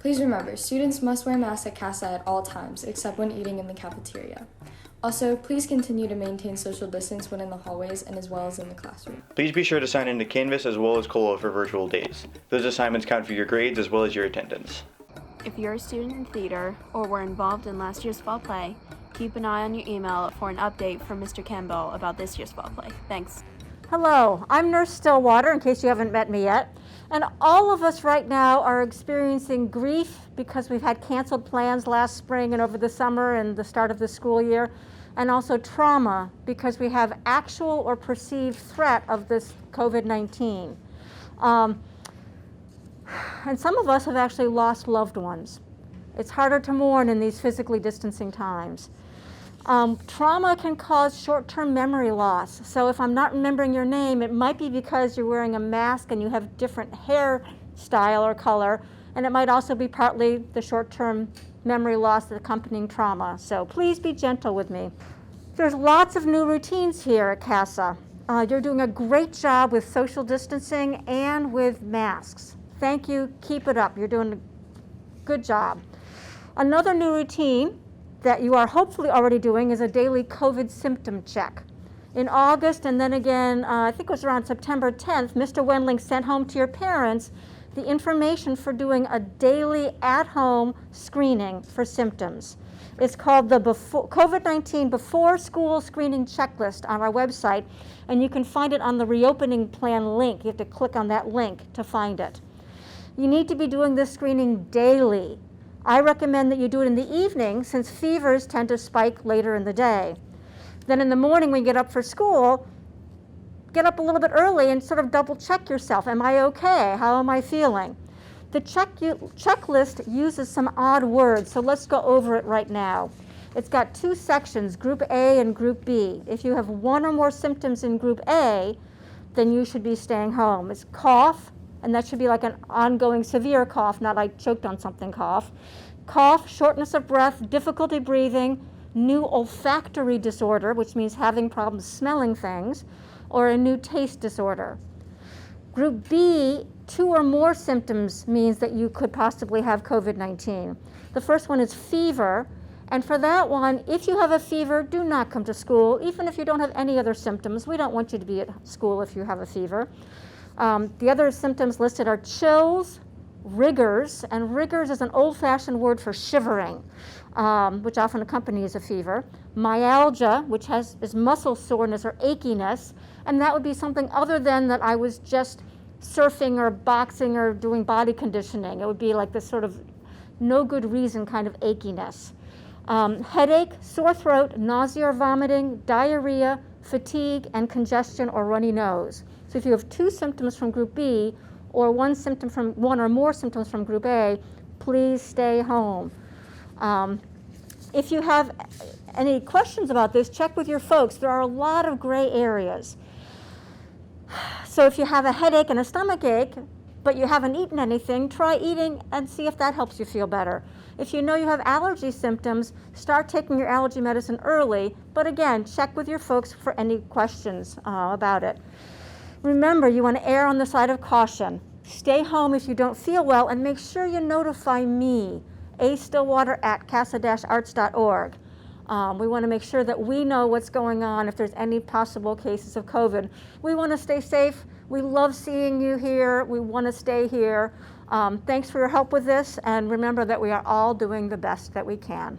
Please remember, students must wear masks at CASA at all times, except when eating in the cafeteria. Also, please continue to maintain social distance when in the hallways and as well as in the classroom. Please be sure to sign into Canvas as well as COLA for virtual days. Those assignments count for your grades as well as your attendance. If you're a student in theater or were involved in last year's fall play, keep an eye on your email for an update from Mr. Campbell about this year's fall play. Thanks. Hello, I'm Nurse Stillwater, in case you haven't met me yet. And all of us right now are experiencing grief because we've had canceled plans last spring and over the summer and the start of the school year, and also trauma because we have actual or perceived threat of this COVID-19. And some of us have actually lost loved ones. It's harder to mourn in these physically distancing times. Trauma can cause short-term memory loss. So if I'm not remembering your name, it might be because you're wearing a mask and you have different hair style or color, and it might also be partly the short-term memory loss accompanying trauma. So please be gentle with me. There's lots of new routines here at CASA. You're doing a great job with social distancing and with masks. Thank you, keep it up. You're doing a good job. Another new routine that you are hopefully already doing is a daily COVID symptom check. In August and then again, I think it was around September 10th, Mr. Wendling sent home to your parents the information for doing a daily at-home screening for symptoms. It's called the COVID-19 Before School Screening Checklist on our website, and you can find it on the reopening plan link. You have to click on that link to find it. You need to be doing this screening daily. I recommend that you do it in the evening since fevers tend to spike later in the day. Then in the morning when you get up for school, get up a little bit early and sort of double check yourself. Am I okay? How am I feeling? The checklist uses some odd words, so let's go over it right now. It's got two sections, Group A and Group B. If you have one or more symptoms in Group A, then you should be staying home. It's cough, and that should be like an ongoing severe cough, not like choked on something cough. Cough, shortness of breath, difficulty breathing, new olfactory disorder, which means having problems smelling things, or a new taste disorder. Group B, 2 or more symptoms means that you could possibly have COVID-19. The first one is fever, and for that one, if you have a fever, do not come to school. Even if you don't have any other symptoms, we don't want you to be at school if you have a fever. The other symptoms listed are chills, rigors, and rigors is an old-fashioned word for shivering, which often accompanies a fever. Myalgia, which is muscle soreness or achiness, and that would be something other than that I was just surfing or boxing or doing body conditioning. It would be like this sort of no good reason kind of achiness. Headache, sore throat, nausea or vomiting, diarrhea, fatigue, and congestion or runny nose. So if you have 2 symptoms from Group B or one or more symptoms from Group A, please stay home. If you have any questions about this, check with your folks. There are a lot of gray areas. So if you have a headache and a stomach ache, but you haven't eaten anything, try eating and see if that helps you feel better. If you know you have allergy symptoms, start taking your allergy medicine early, but again, check with your folks for any questions about it. Remember, you want to err on the side of caution. Stay home if you don't feel well, and make sure you notify me, astillwater@casa-arts.org. We want to make sure that we know what's going on if there's any possible cases of COVID. We want to stay safe. We love seeing you here. We want to stay here. Thanks for your help with this, and remember that we are all doing the best that we can.